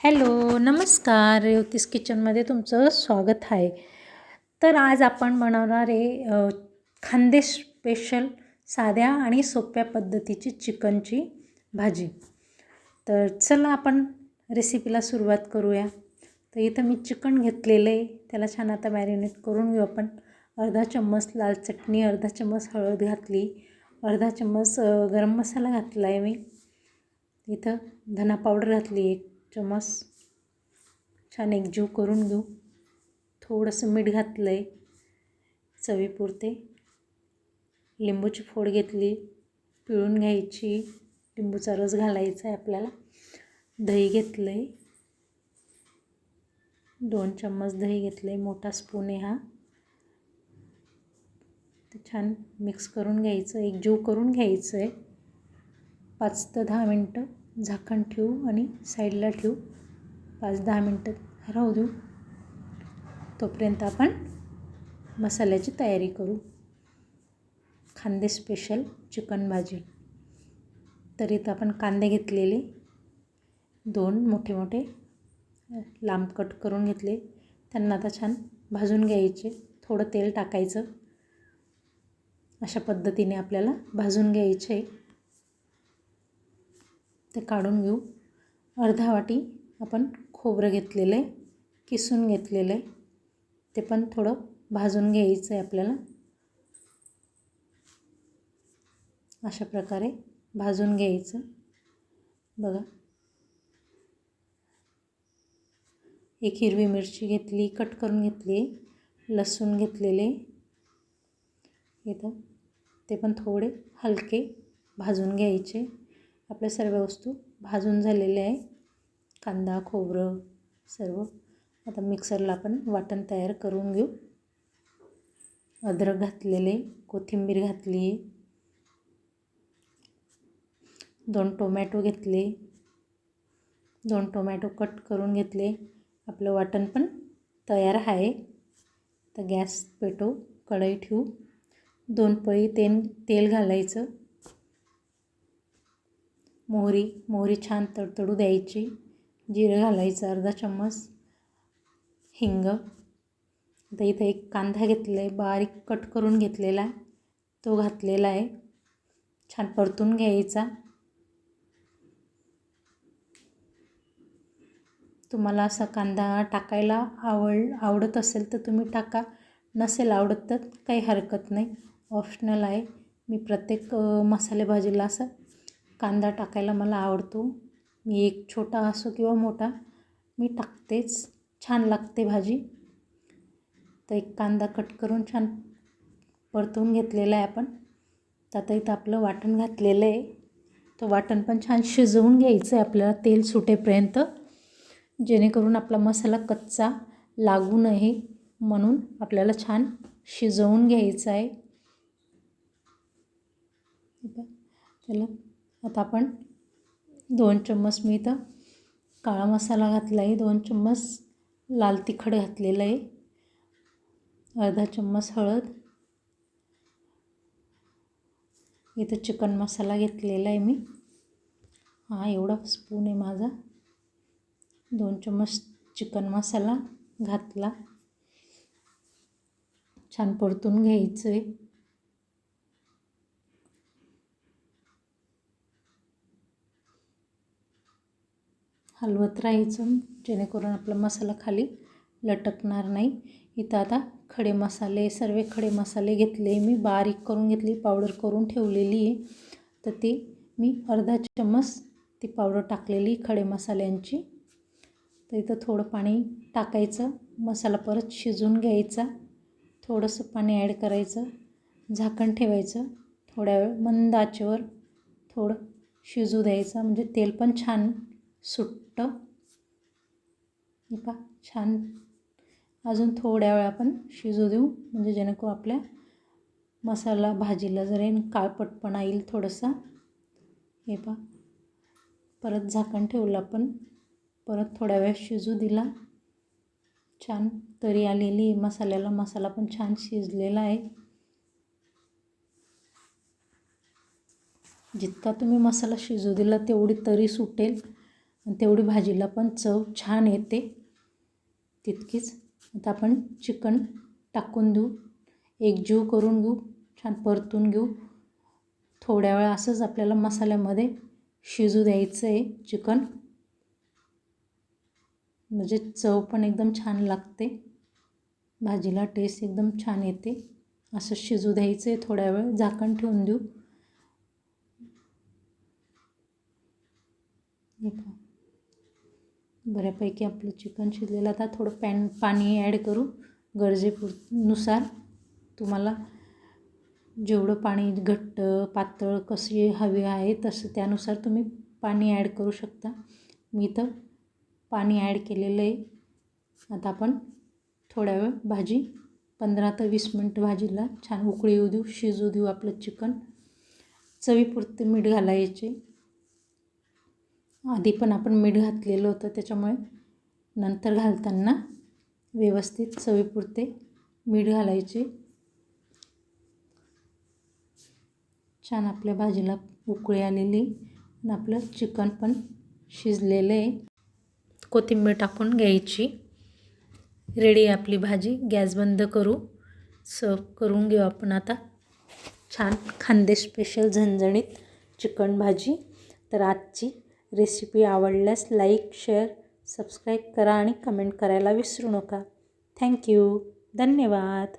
Hello नमस्कार रेवतीस किचनमध्ये तुमचं स्वागत आहे. तर आज आपण बनवणार आहे खानदेश स्पेशल साध्या आणि सोप्या पद्धतीची चिकनची भाजी. तर चला आपण रेसिपीला सुरुवात करूया. तर इथं मी चिकन घेतलेलं आहे, त्याला छान आता मॅरिनेट करून घेऊ आपण. अर्धा चम्मच लाल चटणी, अर्धा चम्मच हळद घातली, अर्धा चम्मच गरम मसाला घातला आहे मी. इथं धना पावडर घातली 1 चम्मच. छान एकजीव करून घेऊ. थोडंसं मीठ घातलं आहे चवीपुरते. लिंबूची फोड घेतली, पिळून घ्यायची, लिंबूचा रस घालायचा आहे आपल्याला. दही घेतलं आहे, 2 चम्मच दही घेतलं आहे, मोठा स्पून आहे हा. ते छान मिक्स करून घ्यायचं, एकजीव करून घ्यायचं आहे. 5 ते 10 मिनटं झाकण ठेवू आणि साईडला ठेवू. 5-10 मिनटं राहू देऊ. तोपर्यंत आपण मसाल्याची तयारी करू. खानदेश स्पेशल चिकन भाजी. तर इथं आपण कांदे घेतलेले 2 मोठे मोठे लांब कट करून घेतले. त्यांना आता छान भाजून घ्यायचे. थोडं तेल टाकायचं. अशा पद्धतीने आपल्याला भाजून घ्यायचे. ते काढून घेऊ. अर्धा वाटी आपण खोबरं घेतलेलं आहे, किसून घेतलेलं आहे. ते पण थोडं भाजून घ्यायचं आहे आपल्याला. अशा प्रकारे भाजून घ्यायचं. बघा, 1 हिरवी मिरची घेतली, कट करून घेतली. लसूण घेतलेले इथं, ते पण थोडे हलके भाजून घ्यायचे. आपल्या सर्व वस्तू भाजून झालेल्या आहे. कांदा, खोबरं सर्व. आता मिक्सरला आपण वाटण तयार करून घेऊ. अद्रक घातलेले, कोथिंबीर घातली, 2 टोमॅटो घेतले, 2 टोमॅटो कट करून घेतले. आपलं वाटण पण तयार आहे. तर गॅस पेटवू, कढई ठेवू. 2 पळी तेल घालायचं. मोहरी छान तडतडू द्यायची. जिरं घालायचं अर्धा चम्मच. हिंग. आता इथं 1 कांदा घेतला आहे, बारीक कट करून घेतलेला, तो घातलेला आहे. छान परतून घ्यायचा. तुम्हाला असा कांदा टाकायला आवडत असेल तर तुम्ही टाका, नसेल आवडत तर काही हरकत नाही, ऑप्शनल आहे. मी प्रत्येक मसाले भाजीला असं कांदा टाकायला मला आवडतो. मी 1 छोटा असो किंवा मोठा मी टाकतेच, छान लागते भाजी. तर 1 कांदा कट करून छान परतून घेतलेला आहे आपण. तर आता इथं आपलं वाटण घातलेलं आहे. तो वाटण पण छान शिजवून घ्यायचं आहे आपल्याला तेल सुटेपर्यंत, जेणेकरून आपला मसाला कच्चा लागू नये म्हणून आपल्याला छान शिजवून घ्यायचं आहे. चला, आता आपण 2 चम्मच मी इथं काळा मसाला घातला आहे, 2 चम्मच लाल तिखट घातलेलं आहे, अर्धा चम्मच हळद. इथं चिकन मसाला घेतलेला आहे मी, हा एवढा स्पून आहे माझा. 2 चम्मच चिकन मसाला घातला. छान परतून घ्यायचं आहे. हलवत राहायचं जेणेकरून आपला मसाला खाली लटकणार नाही. इथं आता खडे मसाले, सर्व खडे मसाले घेतले मी, बारीक करून घेतली, पावडर करून ठेवलेली आहे. तर ती मी अर्धा चम्मच ती पावडर टाकलेली खडे मसाल्यांची. तर इथं थोडं पाणी टाकायचं, मसाला परत शिजवून घ्यायचा. थोडंसं पाणी ॲड करायचं, झाकण ठेवायचं. थोड्या वेळ मंद आचेवर थोडं शिजू द्यायचं, म्हणजे तेल पण छान सुटतं. छान अजून थोड्या वेळ आपण शिजू देऊ, म्हणजे जेणेकरून आपल्या मसाला भाजीला जरी काळपटपणा येईल थोडंसं. परत झाकण ठेवलं आपण, परत थोड्या वेळ शिजू दिला. छान तरी आलेली मसाल्याला, मसाला पण छान शिजलेला आहे. जितका तुम्ही मसाला शिजू दिला तेवढी तरी सुटेल. आणि तेवढी भाजीला पण चव छान येते तितकीच. आता आपण चिकन टाकून देऊ, एकजीव करून घेऊ, छान परतून घेऊ. थोड्या वेळ असंच आपल्याला मसाल्यामध्ये शिजू द्यायचं आहे चिकन, म्हणजे चव पण एकदम छान लागते, भाजीला टेस्ट एकदम छान येते. असं शिजू द्यायचं आहे थोड्या वेळ, झाकण ठेवून देऊ. बऱ्यापैकी आपलं चिकन शिजलेलं. आता थोडं पाणी ॲड करू गरजेनुसार. तुम्हाला जेवढं पाणी घट्ट पातळ कशी हवी आहे तसं त्यानुसार तुम्ही पाणी ॲड करू शकता. मी इथं पाणी ॲड केलेलं आहे. आता आपण थोड्या वेळ भाजी 15 ते 20 मिनटं भाजीला छान उकळी येऊ देऊ, शिजू देऊ आपलं चिकन. चवीपुरते मीठ घालायचे. आधी पण आपण मीठ घातलेलं होतं, त्याच्यामुळे नंतर घालताना व्यवस्थित चवीपुरते मीठ घालायचे. छान आपल्या भाजीला उकळी आलेली आणि आपलं चिकन पण शिजलेलं आहे. कोथिंबीर टाकून घ्यायची. रेडी आहे आपली भाजी. गॅस बंद करू, सर्व करून घेऊ आपण आता. छान खानदेश स्पेशल झणझणीत चिकन भाजी. तर आजची रेसिपी आवडल्यास लाईक, शेअर, सबस्क्राईब करा आणि कमेंट करायला विसरू नका. थँक्यू. धन्यवाद.